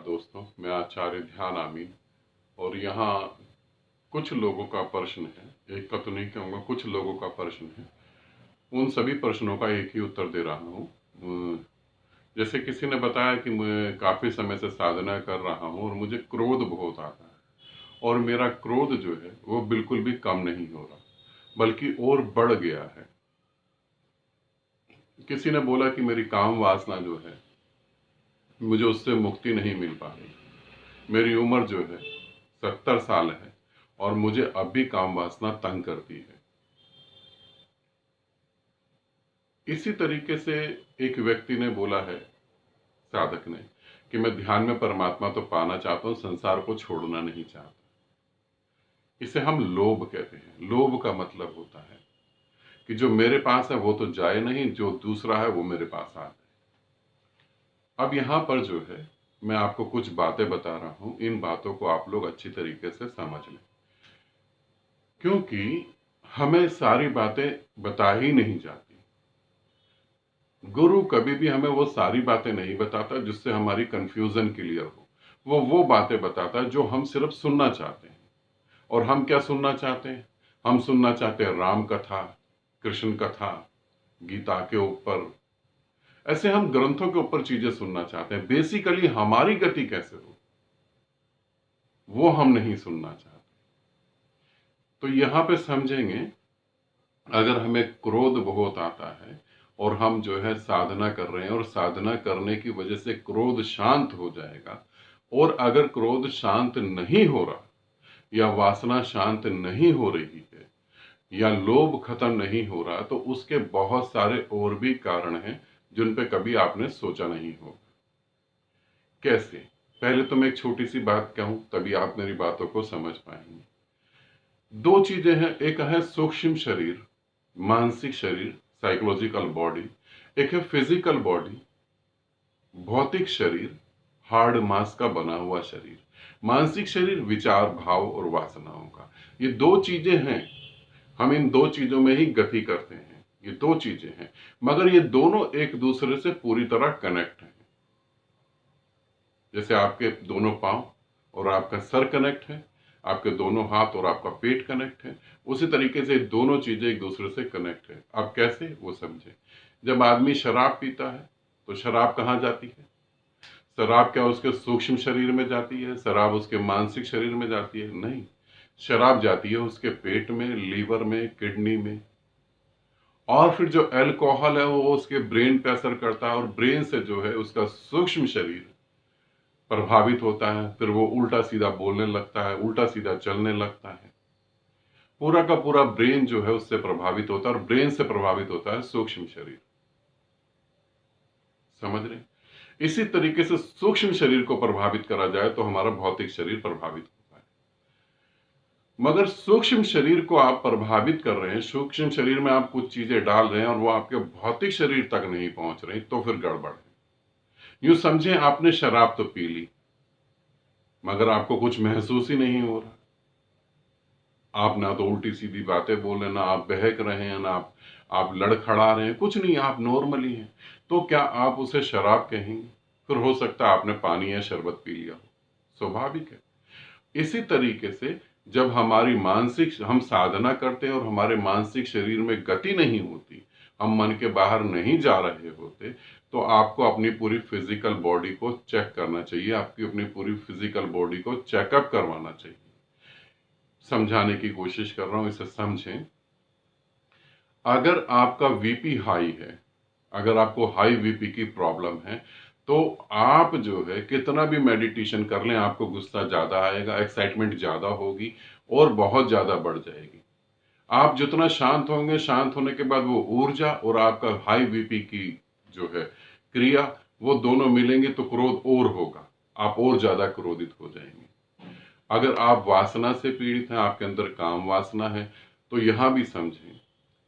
दोस्तों, मैं आचार्य ध्यान आमीन। और यहाँ कुछ लोगों का प्रश्न है, एक का तो नहीं कहूँगा, कुछ लोगों का प्रश्न है। उन सभी प्रश्नों का एक ही उत्तर दे रहा हूँ। जैसे किसी ने बताया कि मैं काफ़ी समय से साधना कर रहा हूँ और मुझे क्रोध बहुत आता है, और मेरा क्रोध जो है वो बिल्कुल भी कम नहीं हो रहा, बल्कि और बढ़ गया है। किसी ने बोला कि मेरी काम वासना जो है मुझे उससे मुक्ति नहीं मिल पा रही। मेरी उम्र जो है 70 साल है और मुझे अब भी काम वासना तंग करती है। इसी तरीके से एक व्यक्ति ने बोला है, साधक ने, कि मैं ध्यान में परमात्मा तो पाना चाहता हूं, संसार को छोड़ना नहीं चाहता। इसे हम लोभ कहते हैं। लोभ का मतलब होता है कि जो मेरे पास है वो तो जाए नहीं, जो दूसरा है वो मेरे पास आ जाए। अब यहां पर जो है मैं आपको कुछ बातें बता रहा हूं, इन बातों को आप लोग अच्छी तरीके से समझ लें, क्योंकि हमें सारी बातें बता ही नहीं जाती। गुरु कभी भी हमें वो सारी बातें नहीं बताता जिससे हमारी कंफ्यूजन क्लियर हो। वो बातें बताता है जो हम सिर्फ सुनना चाहते हैं। और हम क्या सुनना चाहते हैं? हम सुनना चाहते हैं राम कथा, कृष्ण कथा, गीता के ऊपर। ऐसे हम ग्रंथों के ऊपर चीजें सुनना चाहते हैं। बेसिकली हमारी गति कैसे हो वो हम नहीं सुनना चाहते। तो यहां पे समझेंगे, अगर हमें क्रोध बहुत आता है और हम जो है साधना कर रहे हैं और साधना करने की वजह से क्रोध शांत हो जाएगा, और अगर क्रोध शांत नहीं हो रहा या वासना शांत नहीं हो रही है या लोभ खत्म नहीं हो रहा, तो उसके बहुत सारे और भी कारण हैं जिन पे कभी आपने सोचा नहीं होगा। कैसे? पहले तो मैं एक छोटी सी बात कहूं, तभी आप मेरी बातों को समझ पाएंगे। दो चीजें हैं, एक है सूक्ष्म शरीर, मानसिक शरीर, साइकोलॉजिकल बॉडी। एक है फिजिकल बॉडी, भौतिक शरीर, हार्ड मास का बना हुआ शरीर। मानसिक शरीर विचार, भाव और वासनाओं का। ये दो चीजें हैं। हम इन दो चीजों में ही गति करते हैं। ये दो चीजें हैं, मगर ये दोनों एक दूसरे से पूरी तरह कनेक्ट हैं। जैसे आपके दोनों पांव और आपका सर कनेक्ट है, आपके दोनों हाथ और आपका पेट कनेक्ट है, उसी तरीके से दोनों चीजें एक दूसरे से कनेक्ट है। अब कैसे, वो समझे। जब आदमी शराब पीता है तो शराब कहाँ जाती है? शराब क्या उसके सूक्ष्म शरीर में जाती है? शराब उसके मानसिक शरीर में जाती है? नहीं, शराब जाती है उसके पेट में, लीवर में, किडनी में। और फिर जो अल्कोहल है वो उसके ब्रेन पे असर करता है, और ब्रेन से जो है उसका सूक्ष्म शरीर प्रभावित होता है। फिर वो उल्टा सीधा बोलने लगता है, उल्टा सीधा चलने लगता है। पूरा का पूरा ब्रेन जो है उससे प्रभावित होता है, और ब्रेन से प्रभावित होता है सूक्ष्म शरीर। समझ रहे? इसी तरीके से सूक्ष्म शरीर को प्रभावित करा जाए तो हमारा भौतिक शरीर प्रभावित होता है। मगर सूक्ष्म शरीर को आप प्रभावित कर रहे हैं, सूक्ष्म शरीर में आप कुछ चीजें डाल रहे हैं और वो आपके भौतिक शरीर तक नहीं पहुंच रही, तो फिर गड़बड़ है। यूं समझे, आपने शराब तो पी ली मगर आपको कुछ महसूस ही नहीं हो रहा। आप ना तो उल्टी सीधी बातें बोल रहे हैं, ना आप बहक रहे हैं, ना आप लड़खड़ा रहे हैं, कुछ नहीं, आप नॉर्मली हैं। तो क्या आप उसे शराब कहेंगे? फिर हो सकता है आपने पानी या शरबत पी लिया हो, स्वाभाविक है। इसी तरीके से जब हम साधना करते हैं और हमारे मानसिक शरीर में गति नहीं होती, हम मन के बाहर नहीं जा रहे होते, तो आपको अपनी पूरी फिजिकल बॉडी को चेक करना चाहिए। आपकी अपनी पूरी फिजिकल बॉडी को चेकअप करवाना चाहिए। समझाने की कोशिश कर रहा हूं, इसे समझें। अगर आपका वीपी हाई है, अगर आपको हाई वीपी की प्रॉब्लम है, तो आप जो है कितना भी मेडिटेशन कर लें, आपको गुस्सा ज्यादा आएगा, एक्साइटमेंट ज्यादा होगी और बहुत ज्यादा बढ़ जाएगी। आप जितना शांत होंगे, शांत होने के बाद वो ऊर्जा और आपका हाई वीपी की जो है क्रिया, वो दोनों मिलेंगे तो क्रोध और होगा, आप और ज्यादा क्रोधित हो जाएंगे। अगर आप वासना से पीड़ित हैं, आपके अंदर काम वासना है, तो यहां भी समझें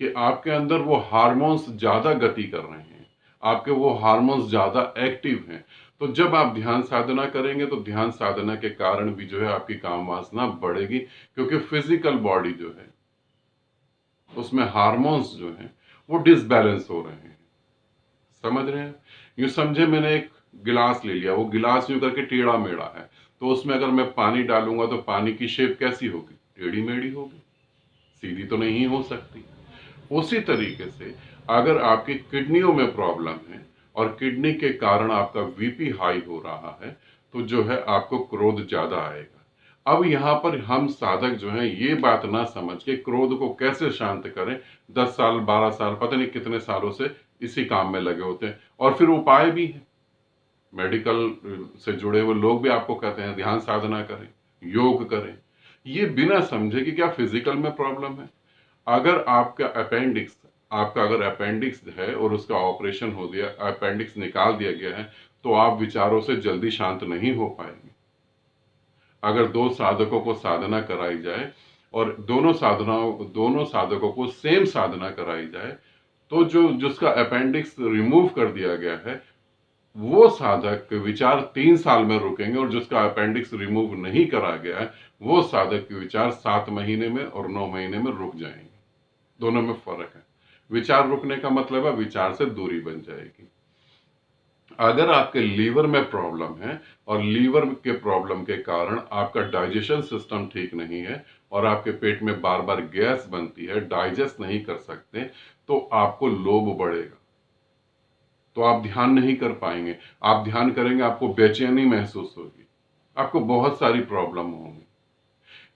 कि आपके अंदर वो हार्मोन्स ज्यादा गति कर रहे हैं, आपके वो हार्मोन्स ज्यादा एक्टिव हैं। तो जब आप ध्यान साधना करेंगे तो ध्यान साधना के कारण भी जो है आपकी काम वासना बढ़ेगी, क्योंकि फिजिकल बॉडी जो है उसमें हार्मोन्स जो हैं वो डिसबैलेंस हो रहे हैं। समझ रहे हैं? यूं समझे, मैंने एक गिलास ले लिया, वो गिलास यूं करके टेढ़ा मेढ़ा है, तो उसमें अगर मैं पानी डालूंगा तो पानी की शेप कैसी होगी? टेढ़ी मेढ़ी होगी, सीधी तो नहीं हो सकती। उसी तरीके से अगर आपकी किडनियों में प्रॉब्लम है और किडनी के कारण आपका बीपी हाई हो रहा है, तो जो है आपको क्रोध ज्यादा आएगा। अब यहाँ पर हम साधक जो हैं ये बात ना समझ के क्रोध को कैसे शांत करें, 10 साल 12 साल पता नहीं कितने सालों से इसी काम में लगे होते हैं। और फिर उपाय भी है, मेडिकल से जुड़े हुए लोग भी आपको कहते हैं ध्यान साधना करें, योग करें, ये बिना समझे कि क्या फिजिकल में प्रॉब्लम है। अगर आपका अगर अपेंडिक्स है और उसका ऑपरेशन हो गया, अपेंडिक्स निकाल दिया गया है, तो आप विचारों से जल्दी शांत नहीं हो पाएंगे। अगर दो साधकों को साधना कराई जाए और दोनों साधकों को सेम साधना कराई जाए, तो जो जिसका अपेंडिक्स रिमूव कर दिया गया है वो साधक के विचार 3 साल में रुकेंगे, और जिसका अपेंडिक्स रिमूव नहीं करा गया है वो साधक के विचार 7 महीने में और 9 महीने में रुक जाएंगे। दोनों में फर्क है। विचार रुकने का मतलब है विचार से दूरी बन जाएगी। अगर आपके लीवर में प्रॉब्लम है और लीवर के प्रॉब्लम के कारण आपका डाइजेशन सिस्टम ठीक नहीं है और आपके पेट में बार बार गैस बनती है, डाइजेस्ट नहीं कर सकते, तो आपको लोभ बढ़ेगा, तो आप ध्यान नहीं कर पाएंगे। आप ध्यान करेंगे आपको बेचैनी महसूस होगी, आपको बहुत सारी प्रॉब्लम होंगी।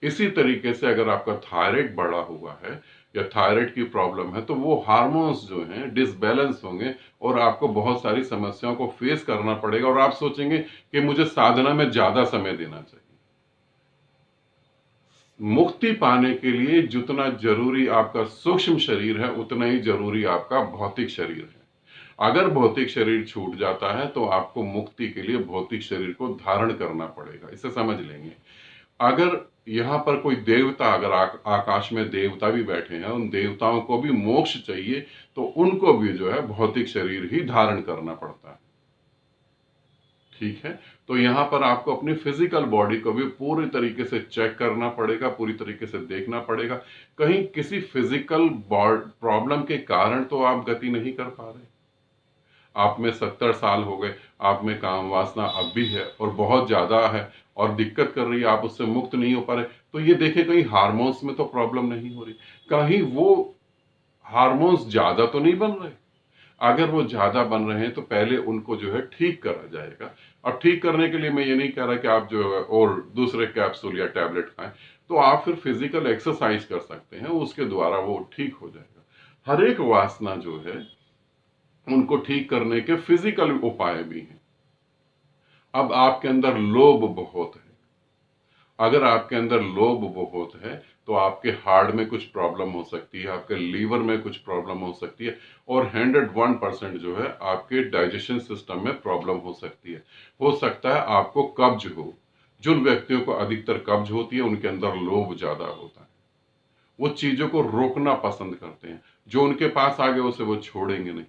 इसी तरीके से अगर आपका थायराइड बढ़ा हुआ है या थायराइड की प्रॉब्लम है, तो वो हार्मोन्स जो हैं डिसबैलेंस होंगे और आपको बहुत सारी समस्याओं को फेस करना पड़ेगा, और आप सोचेंगे कि मुझे साधना में ज्यादा समय देना चाहिए। मुक्ति पाने के लिए जितना जरूरी आपका सूक्ष्म शरीर है उतना ही जरूरी आपका भौतिक शरीर है। अगर भौतिक शरीर छूट जाता है तो आपको मुक्ति के लिए भौतिक शरीर को धारण करना पड़ेगा, इसे समझ लेंगे। अगर यहाँ पर कोई देवता, अगर आकाश में देवता भी बैठे हैं, उन देवताओं को भी मोक्ष चाहिए, तो उनको भी जो है भौतिक शरीर ही धारण करना पड़ता है। ठीक है, तो यहाँ पर आपको अपनी फिजिकल बॉडी को भी पूरी तरीके से चेक करना पड़ेगा, पूरी तरीके से देखना पड़ेगा। कहीं किसी फिजिकल प्रॉब्लम के कारण तो आप गति नहीं कर पा रहे। आप में 70 साल हो गए, आप में काम वासना अब भी है और बहुत ज्यादा है और दिक्कत कर रही है, आप उससे मुक्त नहीं हो पा रहे, तो ये देखें कहीं हार्मोन्स में तो प्रॉब्लम नहीं हो रही, कहीं वो हार्मोन्स ज्यादा तो नहीं बन रहे। अगर वो ज्यादा बन रहे हैं तो पहले उनको जो है ठीक करा जाएगा। अब ठीक करने के लिए मैं ये नहीं कह रहा कि आप जो है और दूसरे कैप्सूल या टैबलेट खाएं, तो आप फिर फिजिकल एक्सरसाइज कर सकते हैं, उसके द्वारा वो ठीक हो जाएगा। हर एक वासना जो है उनको ठीक करने के फिजिकल उपाय भी हैं। अब आपके अंदर लोभ बहुत है, अगर आपके अंदर लोभ बहुत है तो आपके हार्ट में कुछ प्रॉब्लम हो सकती है, आपके लीवर में कुछ प्रॉब्लम हो सकती है, और 101% जो है आपके डाइजेशन सिस्टम में प्रॉब्लम हो सकती है। हो सकता है आपको कब्ज हो। जिन व्यक्तियों को अधिकतर कब्ज होती है उनके अंदर लोभ ज्यादा होता है, वो चीजों को रोकना पसंद करते हैं, जो उनके पास आ गए उसे वो छोड़ेंगे नहीं।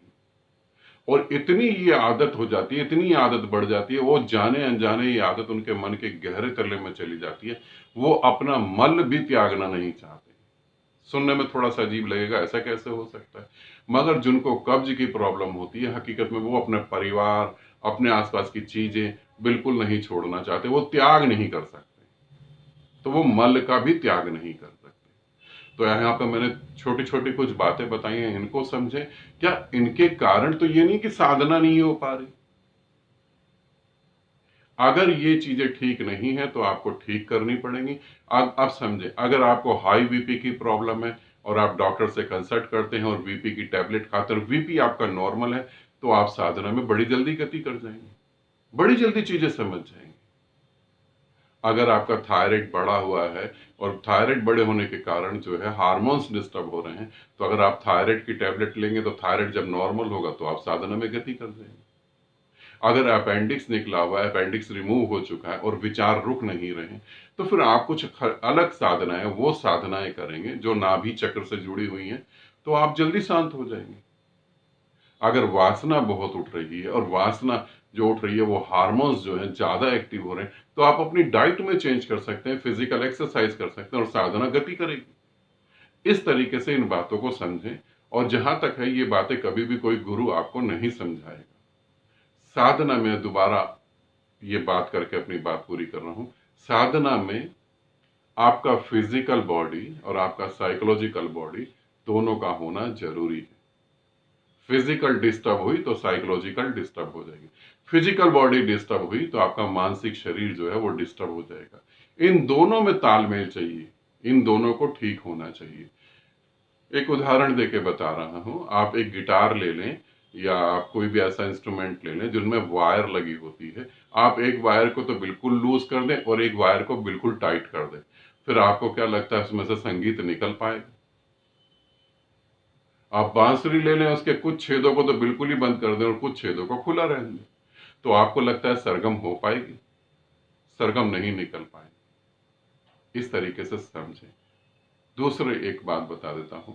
और इतनी ये आदत हो जाती है, इतनी आदत बढ़ जाती है, वो जाने अनजाने ये आदत उनके मन के गहरे तले में चली जाती है, वो अपना मल भी त्यागना नहीं चाहते। सुनने में थोड़ा सा अजीब लगेगा, ऐसा कैसे हो सकता है, मगर जिनको कब्ज की प्रॉब्लम होती है हकीकत में वो अपने परिवार, अपने आसपास की चीजें बिल्कुल नहीं छोड़ना चाहते, वो त्याग नहीं कर सकते, तो वो मल का भी त्याग नहीं कर सकते। तो यहाँ पे मैंने छोटी छोटी कुछ बातें बताई हैं, इनको समझें। क्या इनके कारण तो ये नहीं कि साधना नहीं हो पा रही, अगर ये चीजें ठीक नहीं है तो आपको ठीक करनी पड़ेंगी। अब समझे, अगर आपको हाई बीपी की प्रॉब्लम है और आप डॉक्टर से कंसल्ट करते हैं और बीपी की टैबलेट खाते हैं, बीपी आपका नॉर्मल है, तो आप साधना में बड़ी जल्दी गति कर जाएंगे, बड़ी जल्दी चीजें समझ जाएंगे। अगर आपका थायराइड बढ़ा हुआ है और थायराइड बड़े होने के कारण जो है हार्मोन्स डिस्टर्ब हो रहे हैं, तो अगर आप थायराइड की टैबलेट लेंगे तो थायराइड जब नॉर्मल होगा तो आप साधना में गति कर जाएंगे। अगर अपेंडिक्स निकला हुआ है, अपेंडिक्स रिमूव हो चुका है और विचार रुक नहीं रहे, तो फिर आप कुछ अलग साधनाएं, वो साधनाएं करेंगे जो नाभि चक्र से जुड़ी हुई हैं, तो आप जल्दी शांत हो जाएंगे। अगर वासना बहुत उठ रही है और वासना जो उठ रही है वो हार्मोन्स जो है ज्यादा एक्टिव हो रहे हैं, तो आप अपनी डाइट में चेंज कर सकते हैं, फिजिकल एक्सरसाइज कर सकते हैं और साधना गति करेगी। इस तरीके से इन बातों को समझें, और जहां तक है ये बातें कभी भी कोई गुरु आपको नहीं समझाएगा। साधना में दोबारा ये बात करके अपनी बात पूरी कर रहा हूं, साधना में आपका फिजिकल बॉडी और आपका साइकोलॉजिकल बॉडी दोनों का होना जरूरी है। फिजिकल डिस्टर्ब हुई तो साइकोलॉजिकल डिस्टर्ब हो जाएगी, फिजिकल बॉडी डिस्टर्ब हुई तो आपका मानसिक शरीर जो है वो डिस्टर्ब हो जाएगा। इन दोनों में तालमेल चाहिए, इन दोनों को ठीक होना चाहिए। एक उदाहरण देके बता रहा हूं, आप एक गिटार ले लें या आप कोई भी ऐसा इंस्ट्रूमेंट ले लें जिनमें वायर लगी होती है। आप एक वायर को तो बिल्कुल लूज कर दें और एक वायर को बिल्कुल टाइट कर दें, फिर आपको क्या लगता है उसमें से संगीत निकल पाएगा? आप बांसुरी ले लें, उसके कुछ छेदों को तो बिल्कुल ही बंद कर दें और कुछ छेदों को खुला रहने दें, तो आपको लगता है सरगम हो पाएगी? सरगम नहीं निकल पाएगी। इस तरीके से समझें। दूसरे एक बात बता देता हूं,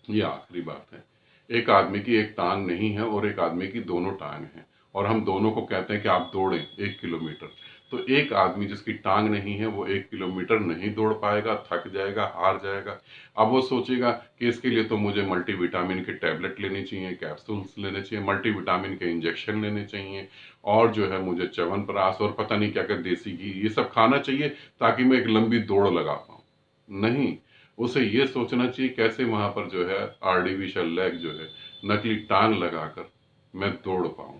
ये आखिरी बात है। एक आदमी की एक टांग नहीं है और एक आदमी की दोनों टांग हैं, और हम दोनों को कहते हैं कि आप दौड़ें 1 किलोमीटर। तो एक आदमी जिसकी टांग नहीं है वो 1 किलोमीटर नहीं दौड़ पाएगा, थक जाएगा, हार जाएगा। अब वो सोचेगा कि इसके लिए तो मुझे मल्टीविटामिन के टैबलेट लेने चाहिए, कैप्सूल्स लेने चाहिए, मल्टीविटामिन के इंजेक्शन लेने चाहिए, और जो है मुझे च्यवनप्राश और पता नहीं क्या क्या देसी घी ये सब खाना चाहिए ताकि मैं एक लंबी दौड़ लगा पाऊं। नहीं, उसे ये सोचना चाहिए कैसे वहां पर जो है आर्टिफिशियल लेग जो है, नकली टांग लगाकर मैं दौड़ पाऊं,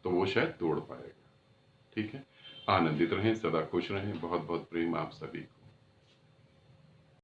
तो वो शायद दौड़ पाएगा। ठीक है, आनंदित रहें, सदा खुश रहें। बहुत बहुत प्रेम आप सभी को।